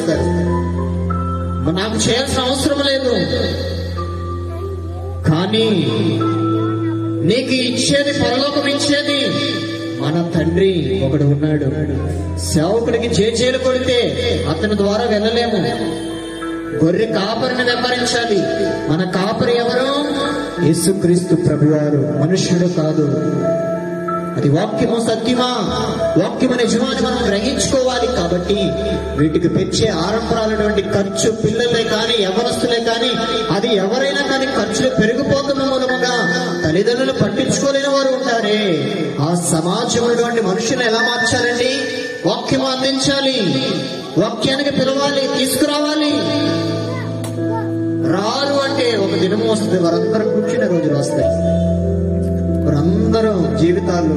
చేస్తారు. నాకు చేయాల్సిన అవసరం లేదు, కానీ నీకు ఇచ్చేది, పరలోకం ఇచ్చేది మన తండ్రి ఒకడు ఉన్నాడు. సేవకుడికి జేజేలు కొడితే అతని ద్వారా వెళ్ళలేము. గొర్రె కాపరిని వెంబడించాలి. మన కాపరి ఎవరు? యేసుక్రీస్తు ప్రభువారు, మనుష్యుడు కాదు. అది వాక్యము సత్యమా, వాక్యము నిజమాని మనం గ్రహించుకోవాలి. కాబట్టి వీటికి పెంచే ఆరంభాలటువంటి ఖర్చు, పిల్లలే కానీ యవనస్తులే కానీ, అది ఎవరైనా కానీ ఖర్చులు పెరిగిపోతున్న మూలముగా తల్లిదండ్రులు పట్టించుకోలేని వారు ఉంటారే. ఆ సమాజంలో మనుషులు ఎలా మార్చాలండి? వాక్యము అందించాలి, వాక్యానికి పిలవాలి, తీసుకురావాలి. రారు అంటే ఒక దినం వస్తుంది, వారందరూ కూర్చునే రోజులు వస్తాయి. వారందరూ జీవితాలు